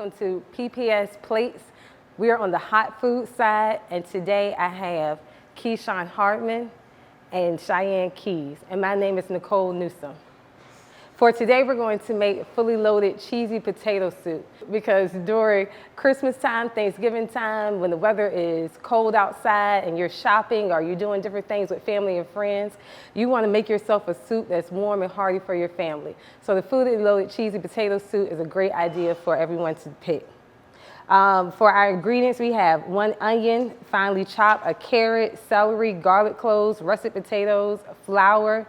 welcome to PPS Plates. We are on the hot food side, and today I have Keyshawn Hartman and Cheyenne Keys, and my name is Nicole Newsome. For today, we're going to make fully loaded cheesy potato soup because during Christmas time, Thanksgiving time, when the weather is cold outside and you're shopping or you're doing different things with family and friends, you want to make yourself a soup that's warm and hearty for your family. So the fully loaded cheesy potato soup is a great idea for everyone to pick. For our ingredients, we have 1 onion, finely chopped, a carrot, celery, garlic cloves, russet potatoes, flour,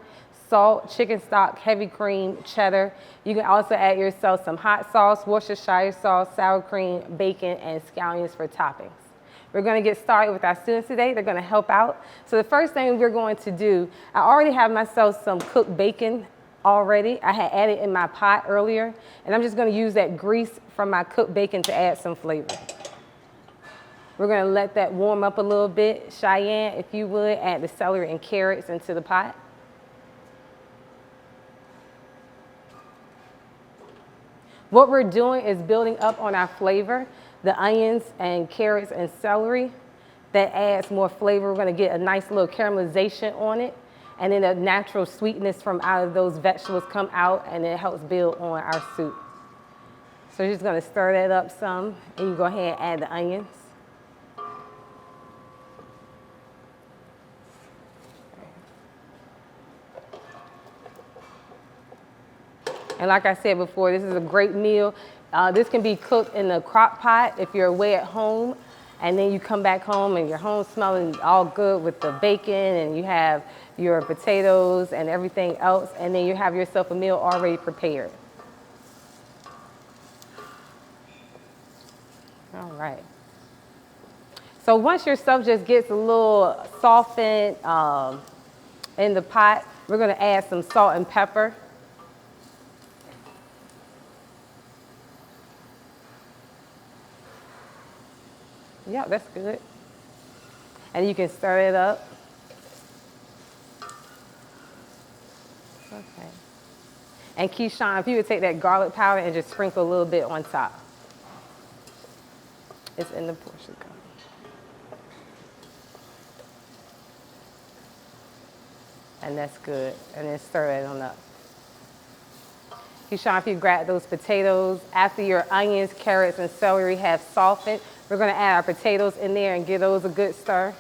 salt, chicken stock, heavy cream, cheddar. You can also add yourself some hot sauce, Worcestershire sauce, sour cream, bacon, and scallions for toppings. We're going to get started with our students today. They're going to help out. So the first thing we're going to do, I already have myself some cooked bacon already. I had added in my pot earlier, and I'm just going to use that grease from my cooked bacon to add some flavor. We're going to let that warm up a little bit. Cheyenne, if you would, add the celery and carrots into the pot. What we're doing is building up on our flavor, the onions and carrots and celery. That adds more flavor. We're going to get a nice little caramelization on it, and then a natural sweetness from out of those vegetables come out, and it helps build on our soup. So you're just going to stir that up some, and you go ahead and add the onions. And like I said before, this is a great meal. This can be cooked in the crock pot if you're away at home, and then you come back home and your home smelling all good with the bacon, and you have your potatoes and everything else, and then you have yourself a meal already prepared. All right. So once your stuff just gets a little softened in the pot, we're going to add some salt and pepper. Yeah, that's good. And you can stir it up. Okay. And Keyshawn, if you would take that garlic powder and just sprinkle a little bit on top. It's in the portion cup. And that's good. And then stir it on up. Keyshawn, if you grab those potatoes, after your onions, carrots, and celery have softened, we're going to add our potatoes in there and give those a good stir.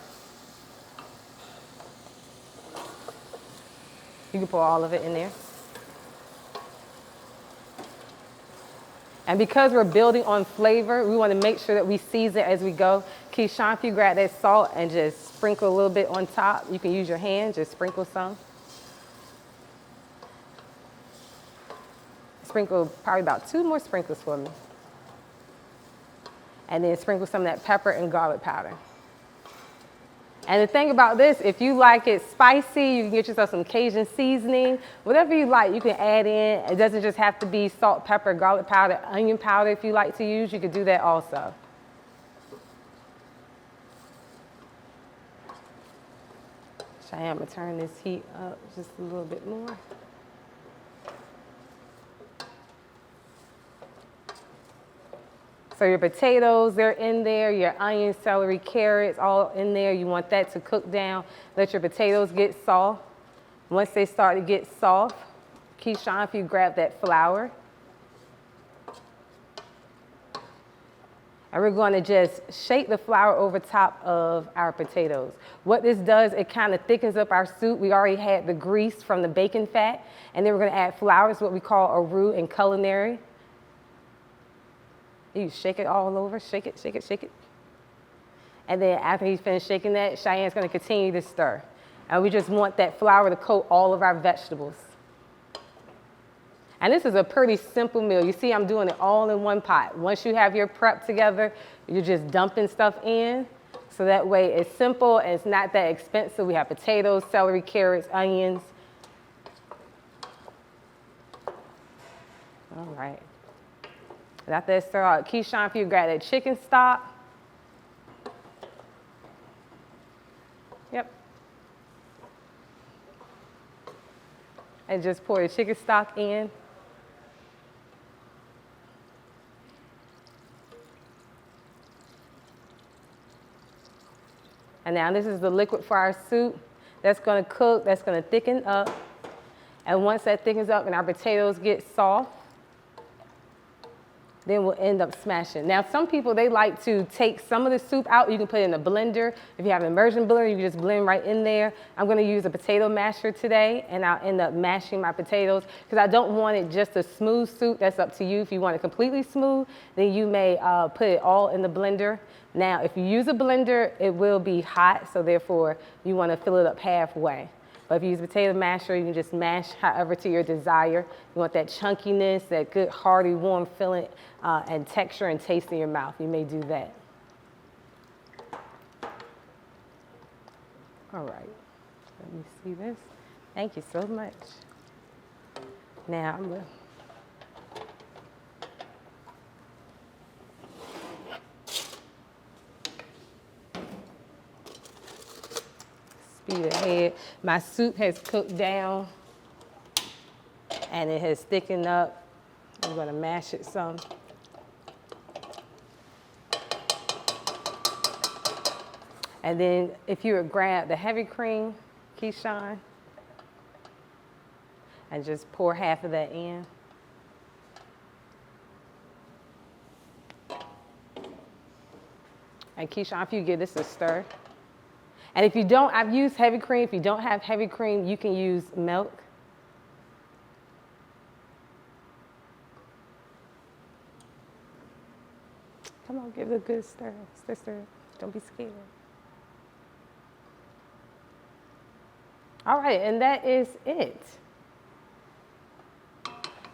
You can pour all of it in there. And because we're building on flavor, we want to make sure that we season as we go. Keyshawn, if you grab that salt and just sprinkle a little bit on top, you can use your hand, just sprinkle some. Sprinkle probably about 2 more sprinkles for me. And then sprinkle some of that pepper and garlic powder. And the thing about this, if you like it spicy, you can get yourself some Cajun seasoning. Whatever you like, you can add in. It doesn't just have to be salt, pepper, garlic powder, onion powder if you like to use. You could do that also. Cheyenne, I'm going to turn this heat up just a little bit more. So your potatoes, they're in there, your onions, celery, carrots, all in there. You want that to cook down. Let your potatoes get soft. Once they start to get soft, Keyshawn, if you grab that flour. And we're going to just shake the flour over top of our potatoes. What this does, it kind of thickens up our soup. We already had the grease from the bacon fat. And then we're going to add flour, it's what we call a roux in culinary. You shake it all over, shake it, shake it, shake it. And then after he's finished shaking that, Cheyenne's going to continue to stir. And we just want that flour to coat all of our vegetables. And this is a pretty simple meal. You see, I'm doing it all in one pot. Once you have your prep together, you're just dumping stuff in. So that way it's simple and it's not that expensive. We have potatoes, celery, carrots, onions. All right. And after that stir out, Keyshawn, if you grab that chicken stock. Yep. And just pour the chicken stock in. And now this is the liquid for our soup. That's going to cook, that's going to thicken up. And once that thickens up and our potatoes get soft, then we'll end up smashing. Now, some people, they like to take some of the soup out. You can put it in a blender. If you have an immersion blender, you can just blend right in there. I'm gonna use a potato masher today, and I'll end up mashing my potatoes because I don't want it just a smooth soup. That's up to you. If you want it completely smooth, then you may put it all in the blender. Now, if you use a blender, it will be hot, so therefore, you wanna fill it up halfway. But if you use a potato masher, you can just mash however to your desire. You want that chunkiness, that good, hearty, warm feeling and texture and taste in your mouth. You may do that. All right, let me see this. Thank you so much. Now I'm gonna speed ahead. My soup has cooked down and it has thickened up. I'm gonna mash it some. And then if you would grab the heavy cream, Keyshawn, and just pour half of that in. And Keyshawn, if you give this a stir. And if you don't, I've used heavy cream. If you don't have heavy cream, you can use milk. Come on, give it a good stir. Stir. Don't be scared. All right, and that is it.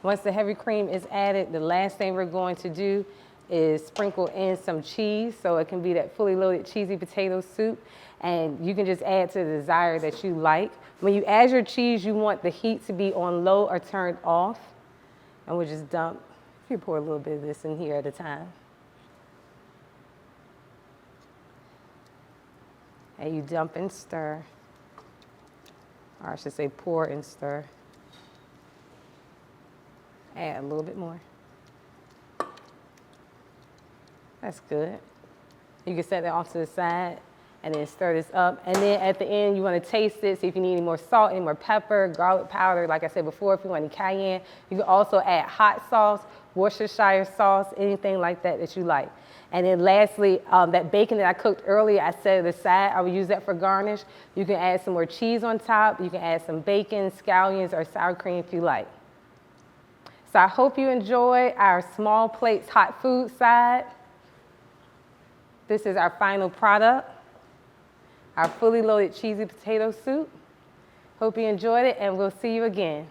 Once the heavy cream is added, the last thing we're going to do is sprinkle in some cheese so it can be that fully loaded cheesy potato soup. And you can just add to the desire that you like. When you add your cheese, you want the heat to be on low or turned off. And we'll just dump, if you pour a little bit of this in here at a time. And you dump and stir. Or I should say pour and stir. Add a little bit more. That's good. You can set that off to the side and then stir this up. And then at the end, you want to taste it, see if you need any more salt, any more pepper, garlic powder. Like I said before, if you want any cayenne. You can also add hot sauce, Worcestershire sauce, anything like that that you like. And then lastly, that bacon that I cooked earlier, I set it aside. I would use that for garnish. You can add some more cheese on top. You can add some bacon, scallions, or sour cream if you like. So I hope you enjoy our small plates hot food side. This is our final product, our fully loaded cheesy potato soup. Hope you enjoyed it, and we'll see you again.